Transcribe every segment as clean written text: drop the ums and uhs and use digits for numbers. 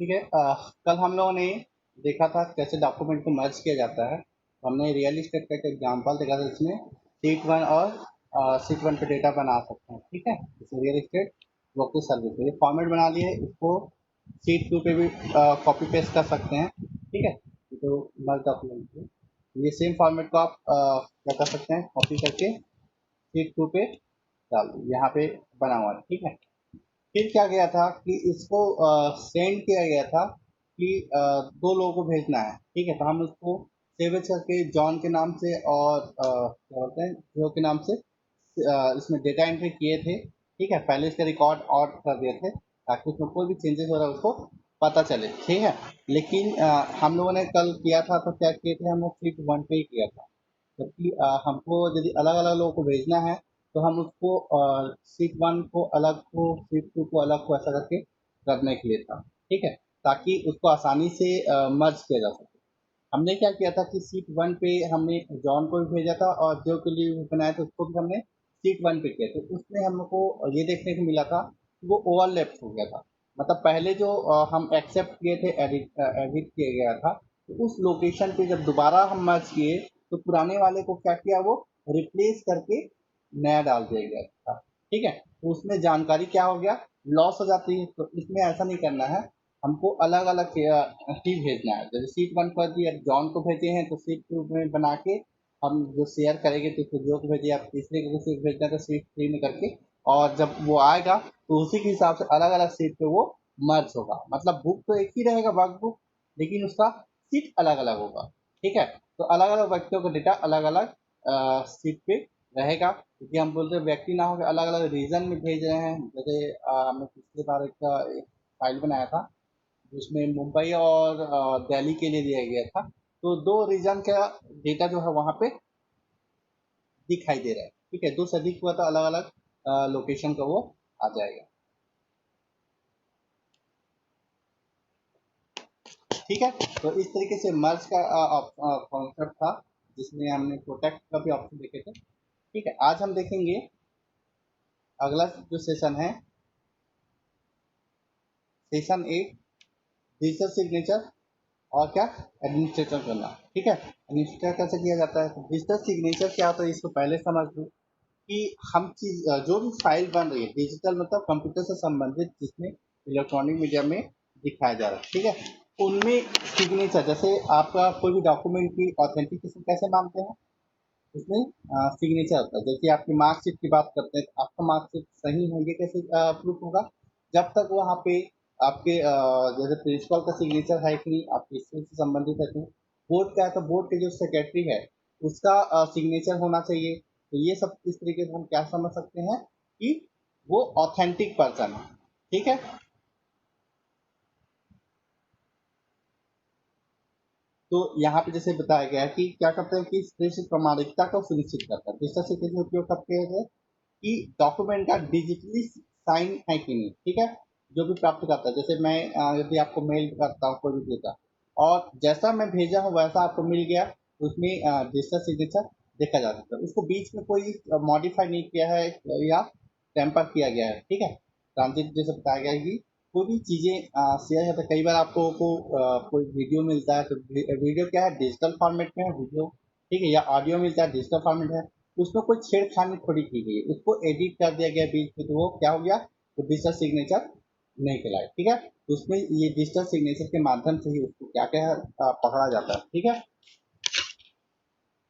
ठीक है। कल हम लोगों ने देखा था कैसे डॉक्यूमेंट को मर्ज किया जाता है। हमने रियल इस्टेट का एक एग्जाम्पल देखा था जिसमें सीट वन और सीट वन पे डेटा बना सकते हैं। ठीक है, जैसे रियल इस्टेट ब्रोकरेज सर्विस ये फॉर्मेट बना लिए, इसको सीट टू पे भी कॉपी पेस्ट कर सकते हैं। ठीक है, तो मर्ज डॉक्यूमेंट ये सेम फॉर्मेट को आप क्या कर सकते हैं, कॉपी करके सीट टू पे डाल दो, यहाँ पे बना हुआ है। ठीक है, फिर क्या गया था कि इसको सेंड किया गया था कि दो लोगों को भेजना है। ठीक है, तो हम उसको सेवेज करके जॉन के नाम से और क्या बोलते हैं जो के नाम से इसमें डेटा एंट्री किए थे। ठीक है, पहले इसका रिकॉर्ड आउट कर दिए थे ताकि उसमें कोई भी चेंजेस हो रहा है उसको पता चले। ठीक है, लेकिन हम लोगों ने कल किया था तो क्या किए थे, हम लोग सिर्फ वन पे ही किया था। जबकि हमको यदि अलग अलग लोगों को भेजना है तो हम उसको सीट वन को अलग को, सीट टू को अलग को, ऐसा करके करने के लिए था। ठीक है, ताकि उसको आसानी से मर्ज किया जा सके। हमने क्या किया था कि सीट वन पे हमने जॉन को भी भेजा था और जो के लिए बनाया था उसको भी हमने सीट वन पे किया था। उसमें हम लोग को ये देखने को मिला था कि वो ओवरलैप हो गया था। मतलब पहले जो हम एक्सेप्ट किए थे, एडिट किया गया था, तो उस लोकेशन पे जब दोबारा हम मर्ज किए तो पुराने वाले को क्या किया, वो रिप्लेस करके नया डाल दिया गया था। ठीक है, तो उसमें जानकारी क्या हो गया, लॉस हो जाती है। तो इसमें ऐसा नहीं करना है, हमको अलग अलग ही भेजना है। जैसे सीट वन पर भी जॉन को भेजे हैं तो सीट टू में बना के हम जो शेयर करेंगे तो फिर जो को भेजिए, आप तीसरे को किसी को भेजना है तो सीट थ्री में करके, और जब वो आएगा तो उसी के हिसाब से अलग अलग सीट पे वो मर्ज होगा। मतलब बुक तो एक ही रहेगा, वर्क बुक, लेकिन उसका सीट अलग अलग होगा। ठीक है, तो अलग अलग व्यक्तियों का डेटा अलग अलग सीट पे रहेगा, क्योंकि हम बोलते हैं व्यक्ति ना हो के अलग अलग रीजन में भेज रहे हैं। जैसे हमने पिछली बार एक फाइल बनाया था जिसमें मुंबई और दिल्ली के लिए दिया गया था, तो दो रीजन का डेटा जो है वहाँ पे दिखाई दे रहा है। ठीक है, दो से अधिक हुआ तो अलग अलग लोकेशन का वो आ जाएगा। ठीक है, तो इस तरीके से मर्ज का कॉन्सेप्ट था जिसमें हमने प्रोटेक्ट का भी ऑप्शन देखे थे। ठीक है, आज हम देखेंगे अगला जो सेशन है, सेशन 8, डिजिटल सिग्नेचर और क्या, एडमिनिस्ट्रेटर करना। ठीक है, एडमिनिस्ट्रेटर कैसे किया जाता है, तो डिजिटल सिग्नेचर क्या होता है इसको पहले समझ लो कि हम चीज जो भी फाइल बन रही है डिजिटल, मतलब कंप्यूटर से संबंधित, जिसमें इलेक्ट्रॉनिक मीडिया में दिखाया जा रहा है। ठीक है, उनमें सिग्नेचर, जैसे आपका कोई भी डॉक्यूमेंट की ऑथेंटिकेशन कैसे मानते हैं, उसमें सिग्नेचर होता है। जैसे आपकी मार्कशीट की बात करते हैं तो आपका मार्कशीट सही है ये कैसे प्रूफ होगा, जब तक वहाँ पे आपके जैसे प्रिंसिपल का सिग्नेचर है कि नहीं, आपके स्कूल से संबंधित है तो, बोर्ड का है तो बोर्ड के जो सेक्रेटरी है उसका सिग्नेचर होना चाहिए। तो ये सब इस तरीके से हम क्या समझ सकते हैं कि वो ऑथेंटिक पर्सन है। ठीक है, तो यहाँ पे जैसे बताया गया है कि क्या करते हैं कि इस तरह से प्रामाणिकता को सुनिश्चित करता है। डिजिटल सिग्नेचर का उपयोग करते हैं कि डॉक्यूमेंट का डिजिटली साइन है कि नहीं। ठीक है, जो भी प्राप्त करता है, जैसे मैं यदि आपको मेल करता हूँ कोई भी डेटा, और जैसा मैं भेजा हूँ वैसा आपको मिल गया, तो उसमें डिजिटल सिग्नेचर देखा जा सकता है। उसको बीच में कोई मॉडिफाई नहीं किया है या टेम्पर किया गया है। ठीक है, ट्रांजिट जैसे बताया गया है कि कोई भी चीज़ें शेयर होता है। कई बार आपको कोई वीडियो मिलता है तो वीडियो क्या है, डिजिटल फॉर्मेट में है वीडियो। ठीक है, या ऑडियो मिलता है डिजिटल फॉर्मेट है, उसमें कोई छेड़खानी थोड़ी की गई है, उसको एडिट कर दिया गया बीच में, तो वो क्या हो गया, तो डिजिटल सिग्नेचर नहीं कहलाए। ठीक है, तो उसमें ये डिजिटल सिग्नेचर के माध्यम से ही उसको क्या क्या है पकड़ा जाता है। ठीक है,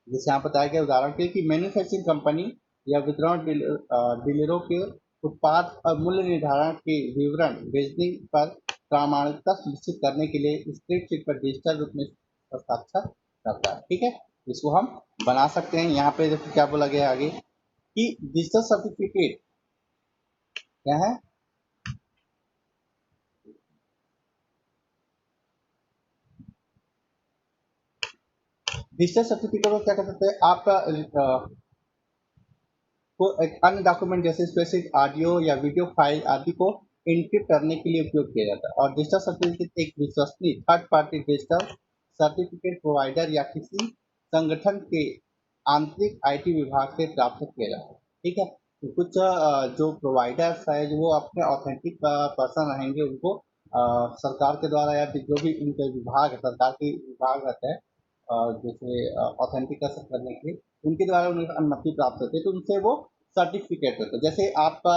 जैसे यहाँ बताया गया उदाहरण के लिए कि मैन्युफैक्चरिंग कंपनी या वितरण डीलरों के उत्पाद और मूल्य निर्धारण के विवरण भेजने पर प्रामाणिकता सुनिश्चित करने के लिए स्प्रेडशीट पर डिजिटल रूप में हस्ताक्षर करता है। ठीक है, इसको हम बना सकते हैं। यहाँ पे देखो क्या बोला गया आगे कि डिजिटल सर्टिफिकेट क्या है, डिजिटल सर्टिफिकेट को क्या कर सकते हैं, आपका को एक अन्य डॉक्यूमेंट जैसे स्पेसिफिक ऑडियो या वीडियो फाइल आदि को एन्क्रिप्ट करने के लिए उपयोग किया जाता है। और डिजिटल सर्टिफिकेट एक विश्वसनीय third party digital certificate provider या किसी संगठन के आंतरिक आईटी विभाग से प्राप्त किया जाता है। ठीक है, तो कुछ जो प्रोवाइडर्स है जो वो अपने ऑथेंटिक पर्सन रहेंगे उनको सरकार के द्वारा या फिर जो भी उनके विभाग है, सरकार के विभाग रहते हैं जैसे ऑथेंटिकेशन करने के लिए, उनके द्वारा उन्हें अनुमति प्राप्त होती है, तो उनसे वो सर्टिफिकेट होता है। जैसे आपका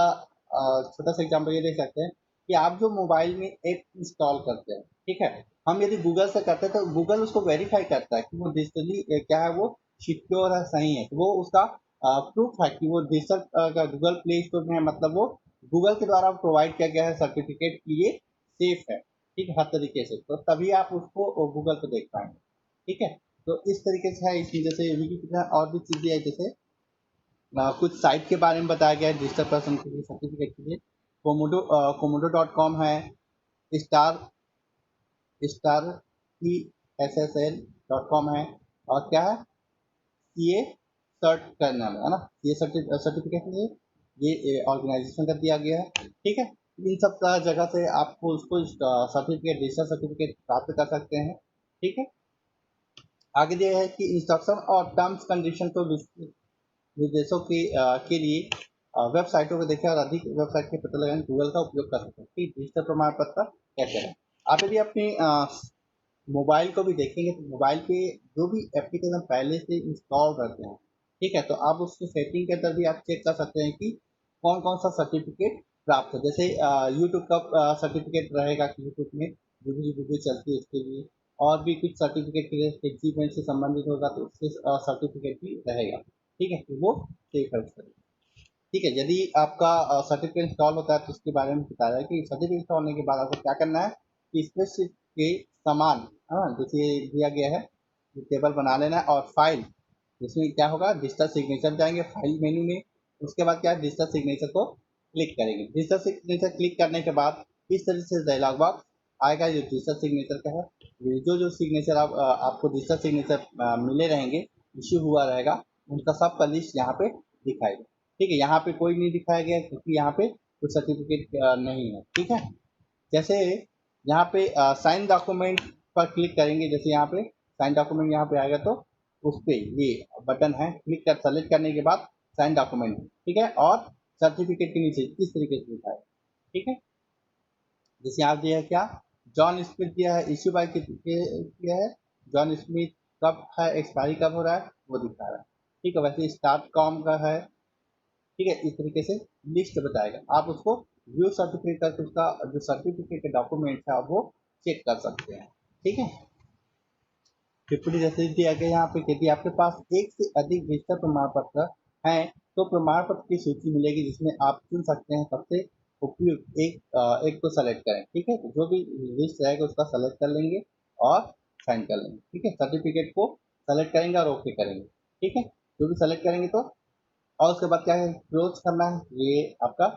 छोटा सा एग्जाम्पल ये देख सकते हैं कि आप जो मोबाइल में ऐप इंस्टॉल करते हैं, ठीक है, हम यदि गूगल से करते हैं तो गूगल उसको वेरीफाई करता है कि वो डिजिटली क्या है, वो सिक्योर है, सही है, तो वो उसका प्रूफ है कि वो डिजिटल गूगल प्ले स्टोर में है, मतलब वो गूगल के द्वारा प्रोवाइड किया गया है सर्टिफिकेट कि ये सेफ है, ठीक है, हर तरीके से, तो तभी आप उसको गूगल पे देख पाएंगे, ठीक है। तो इस तरीके से है, इस वजह से विकिपीडिया और भी चीजें है, जैसे कुछ साइट के बारे में बताया गया है डिजिटल पर्सन के लिए, सर्टिफिकेट के लिए। कोमोडो.com है, star star E S S L .com है, और क्या है, सीए सर्ट करना है ना, ये सर्टिफिकेट लिए ये ऑर्गेनाइजेशन का दिया गया है, ठीक है। इन सब जगह से आपको उसको सर्टिफिकेट, डिजिटल सर्टिफिकेट प्राप्त कर सकते हैं, ठीक है। आगे दिया है कि इंस्ट्रक्शन और टर्म्स कंडीशन को निर्देशों के लिए वेबसाइटों को देखें और अधिक वेबसाइट के पता लगाने गूगल का उपयोग कर सकते हैं कि डिजिटल प्रमाण पत्र कैसे है। आप यदि अपनी मोबाइल को भी देखेंगे तो मोबाइल पे जो भी एप्लीकेशन पहले से इंस्टॉल रहते हैं, ठीक है, तो आप उसके सेटिंग के अंदर भी आप चेक कर सकते हैं कि कौन कौन सा सर्टिफिकेट प्राप्त है। जैसे यूट्यूब का सर्टिफिकेट रहेगा कि यूट्यूब में जो भी वीडियो चलती है उसके लिए, और भी कुछ सर्टिफिकेट के लिए अचीवमेंट से संबंधित होगा तो उससे सर्टिफिकेट भी रहेगा, ठीक है, तो वो सेफ है उसका, ठीक है। यदि आपका सर्टिफिकेट इंस्टॉल होता है तो उसके बारे में बताया है कि सर्टिफिकेट इंस्टॉल होने के बाद आपको क्या करना है कि स्प्रेडशीट के समान, हाँ, जैसे दिया गया है, टेबल बना लेना है, और फाइल जिसमें क्या होगा, डिजिटल सिग्नेचर जाएंगे फाइल मेन्यू में, उसके बाद क्या है, डिजिटल सिग्नेचर को क्लिक करेंगे। डिजिटल सिग्नेचर क्लिक करने के बाद इस तरह से डायलॉग बॉक्स आएगा जो डिजिटल सिग्नेचर का है। जो जो सिग्नेचर आपको डिजिटल सिग्नेचर मिले रहेंगे, इश्यू हुआ रहेगा, उनका सबका लिस्ट यहाँ पे दिखाई दे, ठीक है। यहाँ पे कोई नहीं दिखाया गया क्योंकि यहाँ पे कोई सर्टिफिकेट नहीं है, ठीक है। जैसे यहाँ पे साइन डॉक्यूमेंट पर क्लिक करेंगे, जैसे यहाँ पे साइन डॉक्यूमेंट यहाँ पे आएगा तो उस पर ये बटन है, क्लिक कर सेलेक्ट करने के बाद साइन डॉक्यूमेंट, ठीक है, और सर्टिफिकेट के नीचे इस तरीके से दिखा है, ठीक है। जैसे यहाँ दिया है क्या, जॉन स्मिथ दिया है, इश्यू बाय किया है, जॉन स्मिथ कब है, एक्सपायरी कब हो रहा है वो दिखा रहा है, ठीक है। वैसे स्टार्ट कॉम का है, ठीक है, इस तरीके से लिस्ट बताएगा, आप उसको व्यू सर्टिफिकेट करके उसका जो सर्टिफिकेट के डॉक्यूमेंट है वो चेक कर सकते हैं, ठीक है। टिप्पणी जैसे दिया गया यहाँ पे, यदि आपके पास एक से अधिक डिजिटल प्रमाण पत्र हैं तो प्रमाण पत्र की सूची मिलेगी जिसमें आप चुन सकते हैं सबसे उपयुक्त एक को सेलेक्ट करें, ठीक है, तो जो भी लिस्ट रहेगा उसका सेलेक्ट कर लेंगे और साइन कर लेंगे, ठीक है। सर्टिफिकेट को सेलेक्ट करेंगे और ओके करेंगे, ठीक है, जो भी सेलेक्ट करेंगे तो, और उसके बाद क्या है, क्लोज करना है, ये आपका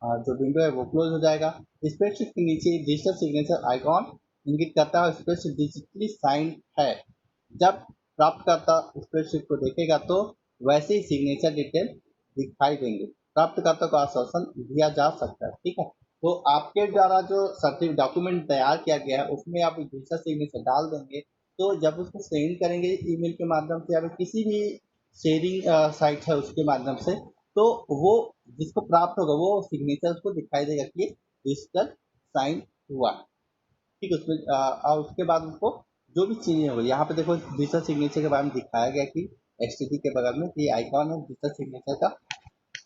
जो विंडो है वो क्लोज हो जाएगा। स्प्रेडशीट के नीचे डिजिटल सिग्नेचर आइकॉन इंगित करता है स्प्रेडशीट डिजिटली साइन है। जब प्राप्तकर्ता स्प्रेडशीट को देखेगा तो वैसे ही सिग्नेचर डिटेल दिखाई देंगे, प्राप्तकर्ता को आश्वासन दिया जा सकता है, ठीक है। तो आपके द्वारा जो सर्टिफिकेट डॉक्यूमेंट तैयार किया गया है उसमें आप डिजिटल सिग्नेचर डाल देंगे, तो जब उसको सेंड करेंगे ईमेल के माध्यम से या फिर किसी भी शेयरिंग साइट है उसके माध्यम से, तो वो जिसको प्राप्त होगा वो सिग्नेचर उसको दिखाई देगा कि ये डिजिटल साइन हुआ है, ठीक है। उसमें और उसके बाद उसको जो भी चीजें होगी, यहाँ पे देखो डिजिटल सिग्नेचर के बारे में दिखाया गया कि एचटीटी के बगल में ये आइकॉन है डिजिटल सिग्नेचर का,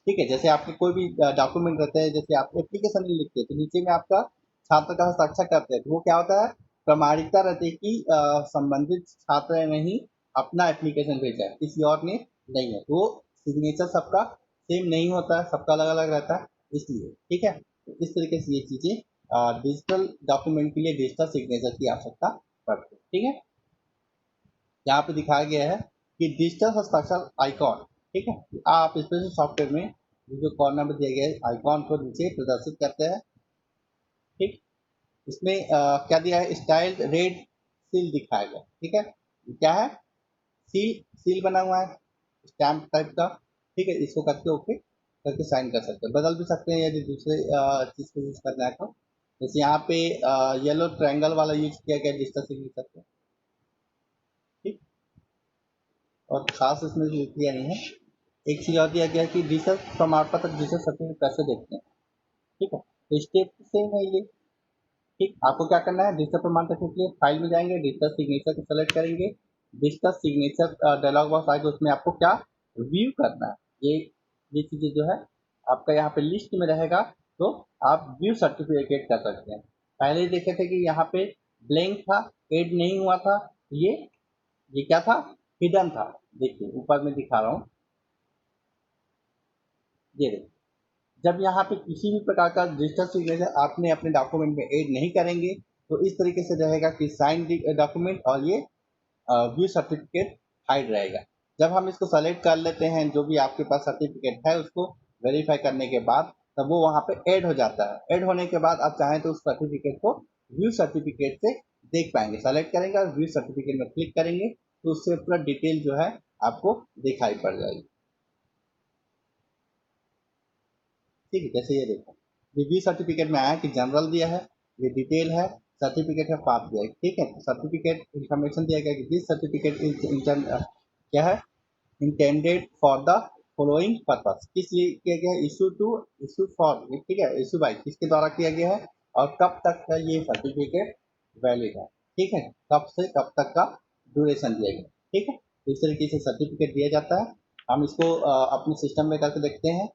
ठीक है। जैसे आपके कोई भी डॉक्यूमेंट रहते हैं, जैसे आप एप्लीकेशन लिखते हैं तो नीचे में आपका छात्र का हस्ताक्षर करते हैं, तो वो क्या होता है, प्रामाणिकता रहती है कि संबंधित छात्र ने ही अपना एप्लीकेशन भेजा है, किसी और ने नहीं है, तो सिग्नेचर सबका सेम नहीं होता है, सबका अलग अलग रहता है, इसलिए, ठीक है। तो इस तरीके से ये चीजें डिजिटल डॉक्यूमेंट के लिए डिजिटल सिग्नेचर की आवश्यकता पड़ती है, ठीक है। यहाँ पे दिखाया गया है कि डिजिटल हस्ताक्षर आइकॉन, ठीक है, आप स्पेशल सॉफ्टवेयर में जो कॉर्नर में दिया गया है आइकॉन को नीचे प्रदर्शित करते हैं, ठीक। इसमें क्या दिया है, स्टाइल रेड सील दिखाया गया, ठीक है, क्या है, सील सील बना हुआ है स्टैम्प टाइप का, ठीक है, इसको करके ओके करके साइन कर सकते हैं, बदल भी सकते हैं यदि दूसरे चीज को यूज करना है तो। जैसे यहाँ पे येलो ट्रायंगल वाला यूज किया गया डिजिटल सिग्नेचर पे, ठीक, और खास इसमें जो किया नहीं है। एक चीज और दिया गया है कि डिजिटल प्रमाण पत्र डिजिटल सर्टिफिकेट कैसे देखते हैं, ठीक है, तो स्टेप सेम है ये, ठीक, आपको क्या करना है, डिजिटल प्रमाण पत्र के लिए फाइल में जाएंगे, डिजिटल सिग्नेचर को सेलेक्ट करेंगे, डिजिटल सिग्नेचर डायलॉग बॉक्स आएगा, उसमें आपको क्या व्यू करना है, ये चीज़ें जो है आपका यहाँ पे लिस्ट में रहेगा, तो आप व्यू सर्टिफिकेट कर सकते हैं। पहले ही देखे थे कि यहाँ पे ब्लैंक था, ऐड नहीं हुआ था, ये क्या था, हिडन था। देखिए ऊपर में दिखा रहा हूँ, ये देखिए, जब यहाँ पे किसी भी प्रकार का डिजिटल सिग्नेचर आपने अपने डॉक्यूमेंट में ऐड नहीं करेंगे, तो इस तरीके से रहेगा कि साइन डॉक्यूमेंट और ये व्यू सर्टिफिकेट हाइड रहेगा। जब हम इसको सेलेक्ट कर लेते हैं, जो भी आपके पास सर्टिफिकेट है उसको वेरीफाई करने के बाद, तब वो वहाँ पे ऐड हो जाता है। ऐड होने के बाद आप चाहें तो उस सर्टिफिकेट को व्यू सर्टिफिकेट से देख पाएंगे। सेलेक्ट करेंगे और व्यू सर्टिफिकेट में क्लिक करेंगे, तो उससे पूरा डिटेल जो है आपको दिखाई पड़ जाएगी। ठीक है, जैसे ये देखो, ये व्यू सर्टिफिकेट में आया कि जनरल दिया है, ये डिटेल है, सर्टिफिकेट है, पास दिया है। ठीक है, सर्टिफिकेट इंफॉर्मेशन दिया गया कि दिस सर्टिफिकेट इज क्या है, intended for the following purpose, किस लिए किया गया है, इशू फॉर, ठीक है, इशू बाय किसके द्वारा किया गया है, और कब तक का ये सर्टिफिकेट वैलिड है। ठीक है, कब से कब तक का ड्यूरेशन दिया गया। ठीक है, इस तरीके से सर्टिफिकेट दिया जाता है। हम इसको अपने सिस्टम में करके देखते हैं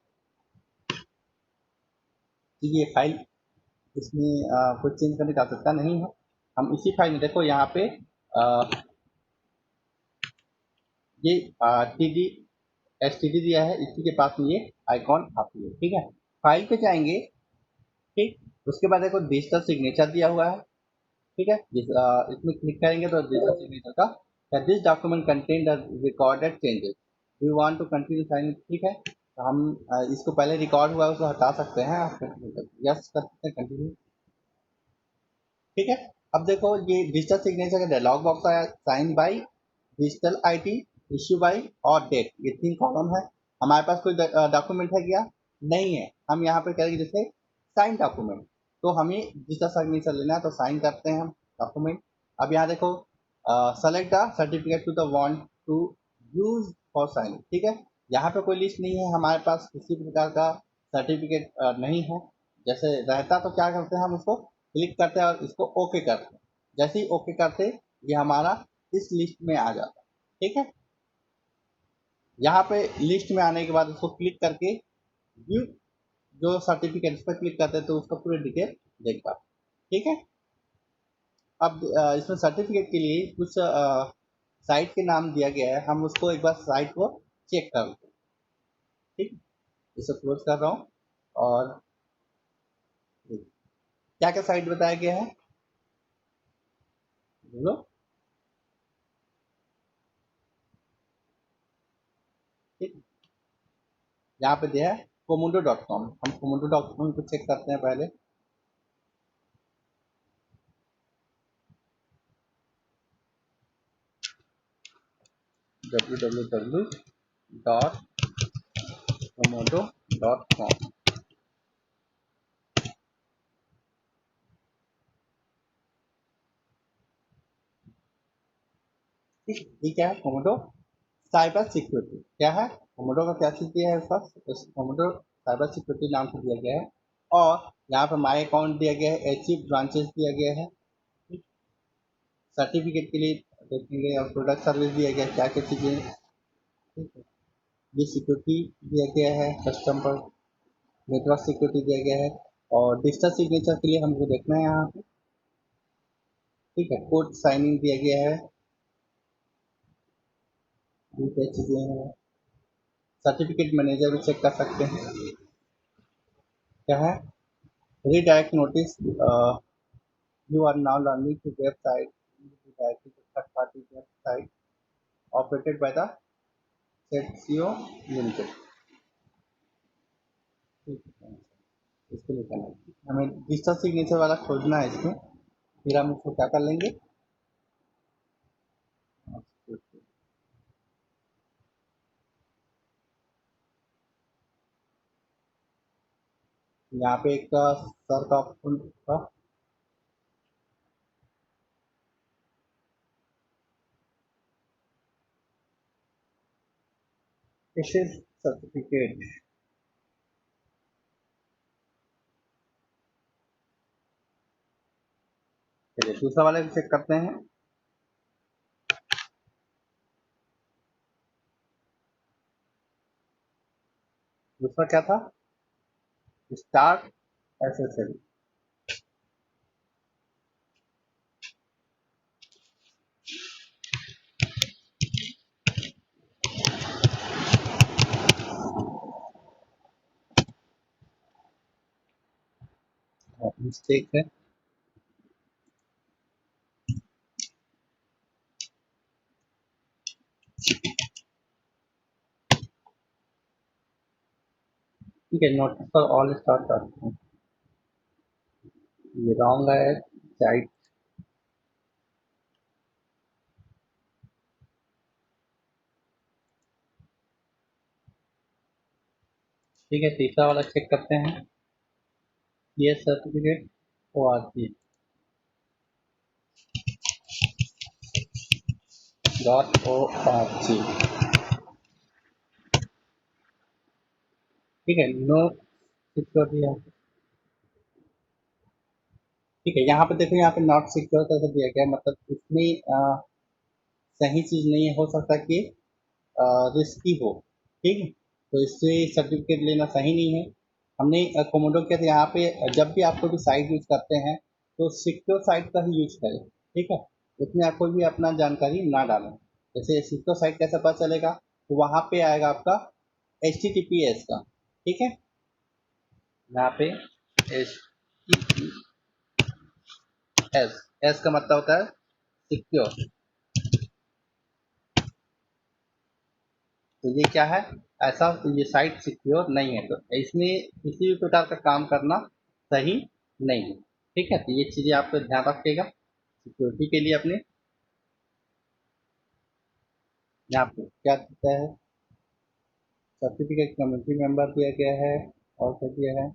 कि ये फाइल, इसमें कुछ चेंज करने की आवश्यकता नहीं है। हम इसी फाइल में देखो, यहाँ पे ये T D S T D दिया है, इसी के पास में ये आइकॉन आती है। ठीक है, फाइल पे जाएंगे, ठीक, उसके बाद देखो डिजिटल सिग्नेचर दिया हुआ है। ठीक है, इसमें क्लिक करेंगे तो डिजिटल सिग्नेचर का this document contain the recorded changes, we want to continue signing. ठीक है, तो हम इसको पहले रिकॉर्ड हुआ है उसको हटा सकते हैं, आप यस कर सकते हैं, कंटिन्यू। ठीक है, अब देखो ये डिजिटल सिग्नेचर का डायलॉग बॉक्स आया, sign by, digital ID, issue by और डेट, ये 3 कॉलम है। हमारे पास कोई डॉक्यूमेंट है क्या, नहीं है। हम यहाँ पे करेंगे जैसे साइन डॉक्यूमेंट, तो हमें डिजिटल सिग्नेचर लेना है, तो साइन करते हैं हम डॉक्यूमेंट। अब यहाँ देखो, select the certificate to the want to use for sign. ठीक है, यहाँ पे कोई लिस्ट नहीं है, हमारे पास किसी भी प्रकार का सर्टिफिकेट नहीं है। जैसे रहता तो क्या करते हैं, हम उसको क्लिक करते हैं और इसको ओके करते हैं। जैसे ही ओके करते, ये हमारा इस लिस्ट में आ जाता है। ठीक है, यहाँ पे लिस्ट में आने के बाद उसको क्लिक करके व्यू जो सर्टिफिकेट, इस पर क्लिक करते हैं तो उसका पूरे डिटेल देख पाते। ठीक है, अब इसमें सर्टिफिकेट के लिए कुछ साइट के नाम दिया गया है, हम उसको एक बार साइट को चेक कर लेते हैं। ठीक, इसे क्लोज कर रहा हूँ, और क्या क्या साइट बताया गया है बोलो। ठीक, यहाँ पे दिया है कोमोडो.com, हम कोमोडो.com को चेक करते हैं पहले। www.komodo.com। ठीक, ये क्या है, कोमोडो साइबर सिक्योरिटी क्या है, कोमोडो का क्या चीज दिया है, फर्स्ट कोमोडो साइबर सिक्योरिटी नाम से दिया गया है। और यहाँ पर माई अकाउंट दिया गया है, अचीव ब्रांचेस दिया गया है। सर्टिफिकेट के लिए देखेंगे, और प्रोडक्ट सर्विस दिया गया है, क्या क्या चीजें। ठीक है, ये सिक्योरिटी दिया गया है, कस्टम पर नेटवर्क सिक्योरिटी दिया गया है, और डिजिटल सिग्नेचर के लिए हमको देखना है यहाँ पे। ठीक है, कोड साइनिंग दिया गया है, ये क्या चीजें हैं। सर्टिफिकेट मैनेजर भी चेक कर सकते हैं, क्या है, redirect notice, you are now learning to website directly to third party website operated by the SEO Limited। ठीक है, इसको लिखना है, हमें डिजिटल सिग्नेचर वाला खोजना है इसमें, फिर हम इसको क्या कर लेंगे, यहाँ पे एक सर का ऑप्शन था, सर्टिफिकेट। चलिए दूसरा वाला भी चेक करते हैं। दूसरा क्या था? Start accessory. मिस्टेक है। ठीक है, नोटिस फॉर ऑल स्टार्ट करते हैं। ये रॉन्ग है, राइट। ठीक है, तीसरा वाला चेक करते हैं। ये certificate O R G .org। ठीक है, नो सिक्योरिटी है। ठीक है, यहाँ पे देखो, यहाँ पे नॉट सिक्योर कैसे दिया गया है, मतलब इसमें सही चीज़ नहीं है, हो सकता है कि रिस्की हो। ठीक है, तो इससे सर्टिफिकेट लेना सही नहीं है। हमने कोमोडो किया था, यहाँ पे जब भी आप कोई भी साइट यूज करते हैं तो सिक्योर साइट का ही यूज करें। ठीक है, उसमें आप कोई भी अपना जानकारी ना डालें। जैसे सिक्योर साइट कैसे पता चलेगा, तो वहाँ पे आएगा आपका HTTPS का। ठीक है, यहाँ पे एस का मतलब होता है सिक्योर। तो ये क्या है, ऐसा ये साइट सिक्योर नहीं है, तो इसमें किसी भी प्रकार का काम करना सही नहीं है। ठीक है, तो ये चीज़ें आप ध्यान रखिएगा सिक्योरिटी के लिए अपने। यहाँ पे क्या दिया है, सर्टिफिकेट कम्युनिटी मेंबर दिया गया है, और क्या दिया है,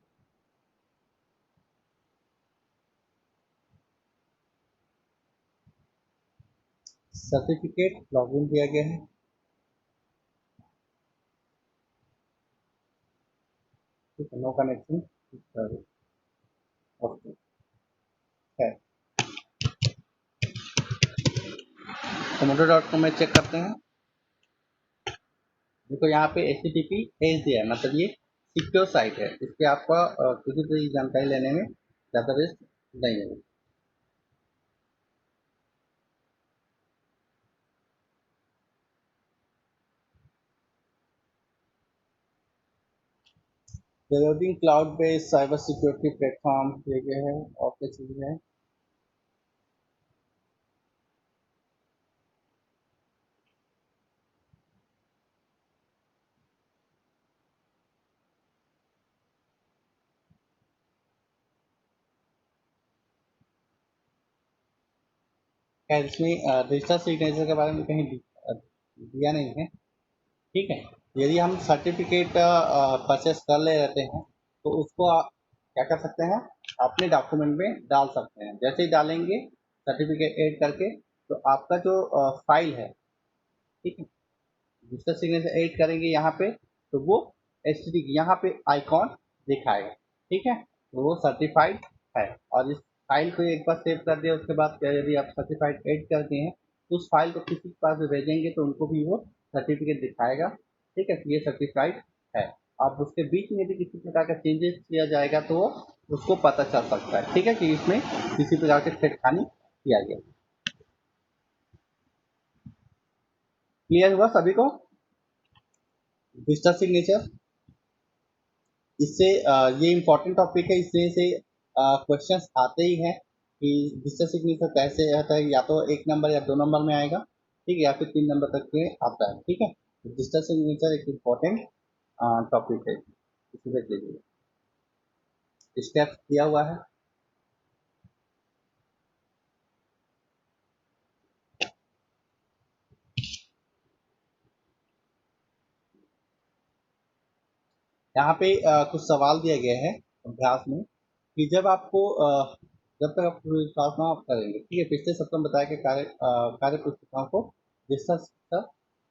सर्टिफिकेट लॉगिन दिया गया है। ठीक है, नो कनेक्शन ओके है। Komodo.com में चेक करते हैं। देखो यहाँ पे HTTP एज दिया है, मतलब ये सिक्योर साइट है, इस पे आपका किसी तरह की जानकारी लेने में ज़्यादा रिस्क नहीं है। Developing cloud based cyber security platform दिए गए हैं, और क्या चीज़ें हैं। खैर इसमें डिजिटल सिग्नेचर के बारे में कहीं दिया नहीं है। ठीक है, यदि हम सर्टिफिकेट परचेस कर ले रहते हैं तो उसको क्या कर सकते हैं, अपने डॉक्यूमेंट में डाल सकते हैं। जैसे ही डालेंगे सर्टिफिकेट ऐड करके, तो आपका जो फाइल है, ठीक है, डिजिटल सिग्नेचर ऐड करेंगे यहाँ पे, तो वो एच यहाँ पे आइकॉन दिखाएगा। ठीक है, तो वो सर्टिफाइड है। और इस फाइल को एक बार सेव कर दिया, उसके बाद क्या, यदि आप सर्टिफाइड ऐड करते हैं तो उस फाइल को किसी के पास भी भेजेंगे तो उनको भी वो सर्टिफिकेट दिखाएगा। ठीक है, तो ये सर्टिफाइड है। अब उसके बीच में यदि किसी प्रकार का चेंजेस किया जाएगा तो वो उसको पता चल सकता है। ठीक है, कि इसमें किसी प्रकार के छेड़खानी किया गया। क्लियर हुआ सभी को? डिजिटल सिग्नेचर, इससे ये इम्पोर्टेंट टॉपिक है, इसमें से क्वेश्चंस आते ही हैं कि डिजिटल सिग्नेचर कैसे आता है, या तो 1 नंबर या 2 नंबर में आएगा। ठीक है, या फिर 3 नंबर तक के आता है। ठीक है, तो डिजिटल सिग्नेचर एक इम्पोर्टेंट टॉपिक है, इसे देख लीजिए। स्टेप दिया हुआ है। यहाँ पे कुछ सवाल दिए गए हैं अभ्यास में, कि जब आपको जब तक आप पूरी क्लास ना आप करेंगे। ठीक है, पिछले सप्ताह में बताया कि कार्य पुस्तिकाओं को डिजिटल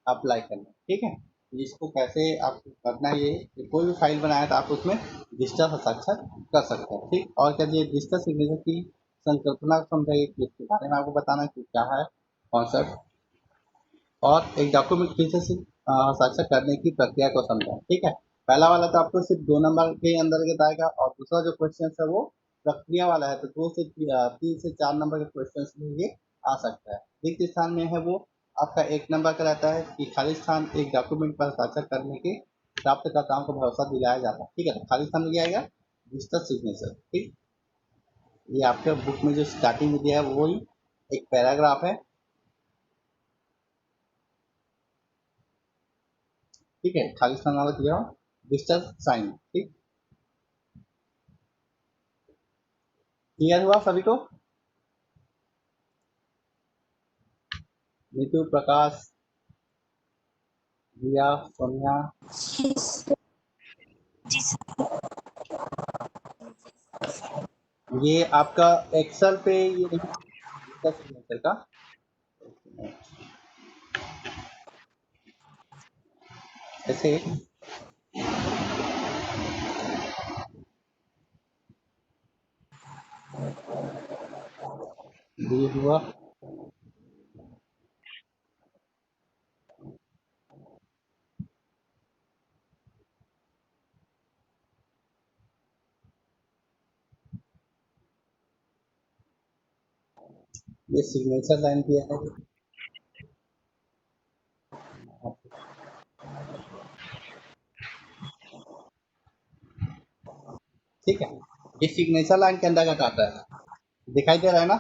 अप्लाई करना। ठीक है, इसको कैसे आपको करना है, ये कोई भी फाइल बनाया तो आप उसमें डिजिटल हस्ताक्षर कर सकते हैं। ठीक, और क्या, ये डिजिटल सिग्नेचर की संकल्पना समझाइए कि इसके बारे में आपको बताना है कि क्या है कॉन्सेप्ट, और एक डॉक्यूमेंट फिर से हस्ताक्षर करने की प्रक्रिया को समझाएं। ठीक है, पहला वाला तो आपको सिर्फ 2 नंबर के अंतर्गत आएगा, और दूसरा जो क्वेश्चन है वो प्रक्रिया वाला है, तो 2 से 3 से 4 नंबर के क्वेश्चन में ये आ सकता है। रिक्त स्थान में है वो आपका 1 नंबर का रहता है कि खाली स्थान एक डॉक्यूमेंट पर हस्ताक्षर करने के प्राप्तकर्ताओं को भरोसा दिलाया जाता है। ठीक है, तो खाली स्थान में क्या आएगा, डिजिटल सिग्नेचर। ठीक, ये आपके बुक में जो स्टार्टिंग में दिया है वही एक पैराग्राफ है। ठीक है, खाली स्थान वाला दिया डिजिटल साइन। ठीक, क्लियर हुआ सभी को? नीतू, प्रकाश, रिया, सोनिया, ये आपका एक्सेल पे ये डिजिटल सिग्नेचर का ऐसे ये हुआ। ये सिग्नेचर लाइन किया है। ठीक है, ये सिग्नेचर लाइन के अंतर्गत आता है। दिखाई दे रहा है ना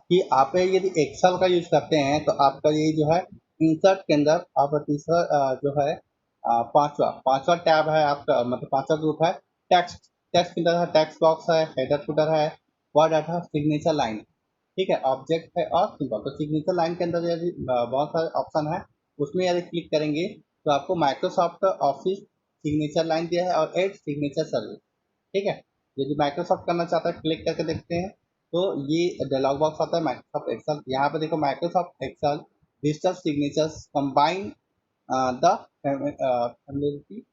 कि आप यदि एक्सेल का यूज करते हैं तो आपका ये जो है इंसर्ट के अंदर आप तीसरा जो है पांचवा पांचवा टैब है आपका, मतलब पांचवा ग्रुप है टेक्स्ट। टेक्स्ट के अंदर है टेक्स्ट बॉक्स है, हेडर फुटर है, वर्ड डाटा, सिग्नेचर लाइन। ठीक है, ऑब्जेक्ट है और सिंबल। तो सिग्नेचर लाइन के अंदर यदि बहुत सारे ऑप्शन है, उसमें यदि क्लिक करेंगे तो आपको माइक्रोसॉफ्ट ऑफिस सिग्नेचर लाइन दिया है और एड सिग्नेचर सर्विस। ठीक है, यदि माइक्रोसॉफ्ट करना चाहता है क्लिक करके देखते हैं तो ये डायलॉग बॉक्स आता है माइक्रोसॉफ्ट एक्सेल। यहाँ पे देखो Microsoft Excel digital signatures combine the familiarity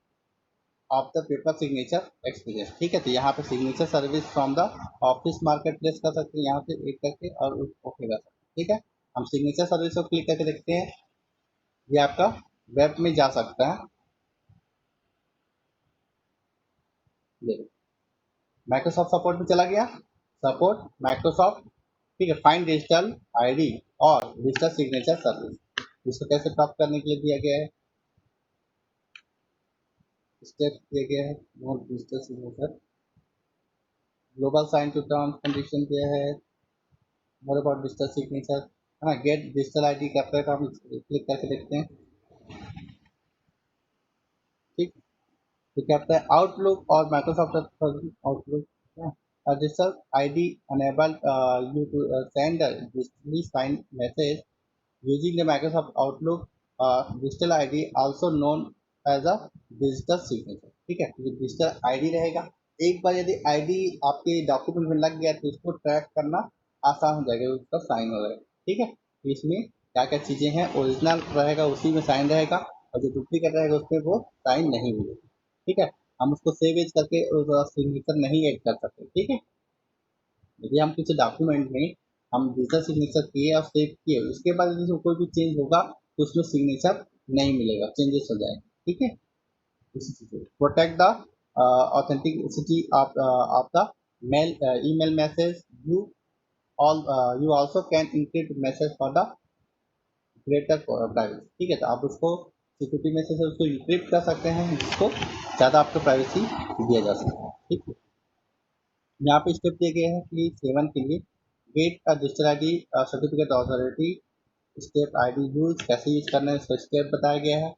of the paper signature experience. ठीक है, तो यहाँ पे signature service from the office market place कर सकते हैं, यहाँ से एक करके और ओके कर सकते हैं। ठीक है, हम सिग्नेचर सर्विस को क्लिक करके देखते हैं, ये आपका वेब में जा सकता है। माइक्रोसॉफ्ट सपोर्ट में चला गया, सपोर्ट माइक्रोसॉफ्ट। ठीक है, फाइंड डिजिटल आईडी और डिजिटल सिग्नेचर सर्विस, इसको कैसे प्राप्त करने के लिए दिया गया है, स्टेप दिया गया है। Note digital signature, global sign to terms condition दिया है, मोर अबाउट डिजिटल सिग्नेचर है ना। गेट डिजिटल आईडी कैप्चर का हम क्लिक करके देखते हैं। ठीक, तो क्या कहता है आउटलुक और Microsoft Outlook digital ID enable you to send digitally sign message using the Microsoft Outlook digital ID also known as a digital signature। ठीक है, ये डिजिटल आईडी रहेगा। एक बार यदि आईडी आपके डॉक्यूमेंट में लग गया तो इसको ट्रैक करना आसान हो जाएगा, उसका साइन हो जाएगा। ठीक है, तो इसमें क्या क्या चीज़ें हैं, ओरिजिनल रहेगा उसी में साइन रहेगा, और जो डुप्लीकेट रहेगा उस पर वो साइन नहीं मिलेगा। ठीक है, हम उसको सेव एज करके सिग्नेचर नहीं ऐड कर सकते। ठीक है, यदि हम किसी डॉक्यूमेंट में हम डिजिटल सिग्नेचर किए और सेव किए, उसके बाद यदि उसमें कोई भी चेंज होगा तो उसमें सिग्नेचर नहीं मिलेगा, चेंजेस हो जाएगा। ठीक है, इसी चीज़ को protect the authenticity of the mail email message. You all you also can encrypt message for the greater privacy. ठीक है, तो आप उसको सिक्योरिटी मैसेज से उसको इंक्रिप्ट कर सकते हैं, जिसको ज़्यादा आपको प्राइवेसी दिया जा सकता है। ठीक है, यहाँ पे स्टेप दिए गए हैं कि 7 के लिए get a digital ID certificate authority step ID use कैसे यूज करना है, इसका स्टेप बताया गया है।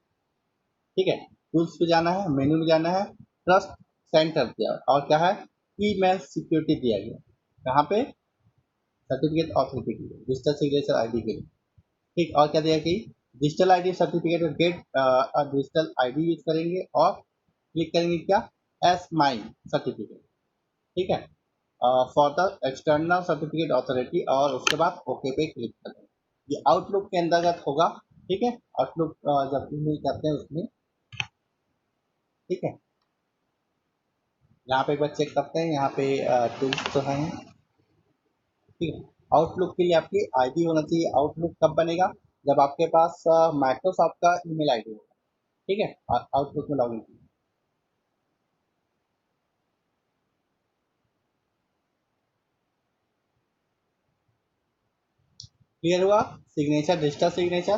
ठीक है, टूल्स पे जाना है, मेन्यू में जाना है, ट्रस्ट सेंटर दिया और क्या है ईमेल सिक्योरिटी दिया गया। कहाँ पे, सर्टिफिकेट अथॉरिटी के लिए, डिजिटल सिग्नेचर आईडी के लिए। ठीक, और क्या दिया कि digital ID certificate gate digital ID use करेंगे और क्लिक करेंगे क्या, एस माई सर्टिफिकेट। ठीक है, for the external certificate authority, और उसके बाद ओके पे क्लिक करें। ये आउटलुक के अंतर्गत होगा। ठीक है, आउटलुक जब भी करते हैं उसमें। ठीक है, यहाँ पे एक बार चेक करते हैं, यहाँ पे टूल्स तो हैं। ठीक है। आउटलुक के लिए आपकी आईडी होना चाहिए। आउटलुक कब बनेगा? जब आपके पास माइक्रोसॉफ्ट का ईमेल आईडी होगा। ठीक है, आउटलुक में लॉगिन कीजिए। क्लियर हुआ? सिग्नेचर, डिजिटल सिग्नेचर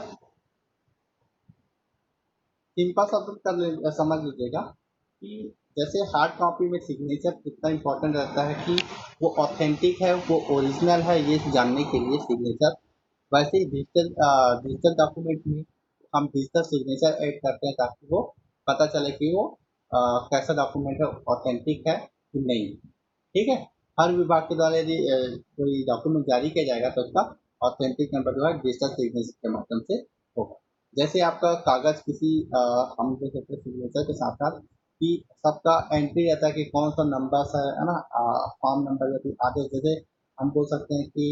सिंपल सा तो समझ लीजिएगा कि जैसे हार्ड कॉपी में सिग्नेचर कितना इंपॉर्टेंट रहता है कि वो ऑथेंटिक है, वो ओरिजिनल है, ये जानने के लिए सिग्नेचर, वैसे ही डिजिटल डिजिटल डॉक्यूमेंट में हम डिजिटल सिग्नेचर ऐड करते हैं ताकि वो पता चले कि वो कैसा डॉक्यूमेंट है, ऑथेंटिक है कि नहीं। ठीक है। हर विभाग के द्वारा यदि कोई डॉक्यूमेंट जारी किया जाएगा तो उसका ऑथेंटिक नंबर जो है डिजिटल सिग्नेचर के माध्यम से होगा। जैसे आपका कागज किसी हम देख सकते हैं सिग्नेचर के साथ साथ कि सबका एंट्री रहता है कि कौन सा नंबर है ना, फॉर्म नंबर या फिर आदेश, जैसे हम बोल सकते हैं कि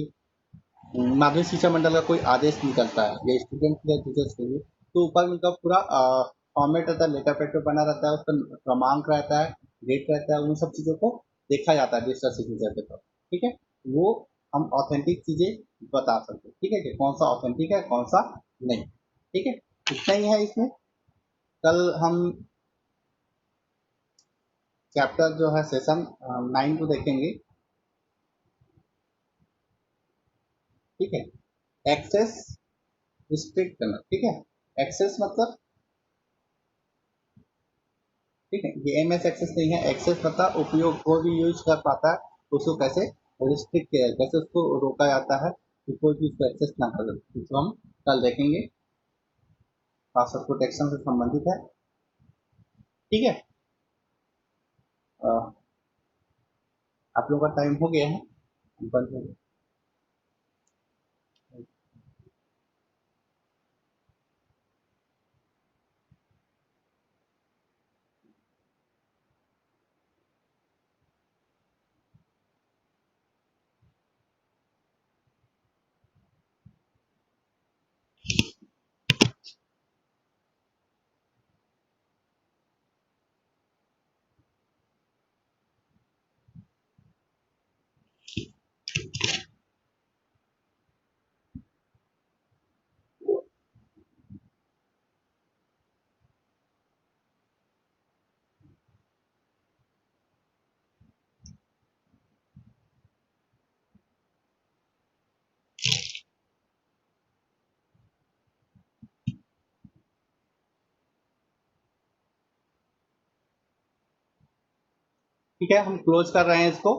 माध्यमिक शिक्षा मंडल का कोई आदेश निकलता है या स्टूडेंट या टीचर्स के लिए, तो ऊपर में उनका पूरा फॉर्मेट रहता है, लेटर पैड पे बना रहता है, उसका क्रमांक रहता है, डेट रहता है, उन सब चीज़ों को देखा जाता है डिजिटल सिग्नेचर के तौर। ठीक है, वो हम ऑथेंटिक चीज़ें बता सकते हैं। ठीक है, कि कौन सा ऑथेंटिक है, कौन सा नहीं। ठीक है, इतना ही है इसमें। कल हम चैप्टर जो है सेशन 9 को देखेंगे। ठीक है, एक्सेस रिस्ट्रिक्ट करना। ठीक है, एक्सेस मतलब, ठीक है, ये एमएस एक्सेस नहीं है। एक्सेस मतलब उपयोग, कोई भी यूज कर पाता है तो उसको कैसे रिस्ट्रिक्ट किया जाए, कैसे उसको रोका जाता है कि कोई भी उसको एक्सेस ना कर सके, इसको हम कल देखेंगे। पासवर्ड प्रोटेक्शन से संबंधित है। ठीक है, अ, आप लोगों का टाइम हो गया है, बंद हो गया। ठीक है, हम क्लोज कर रहे हैं इसको।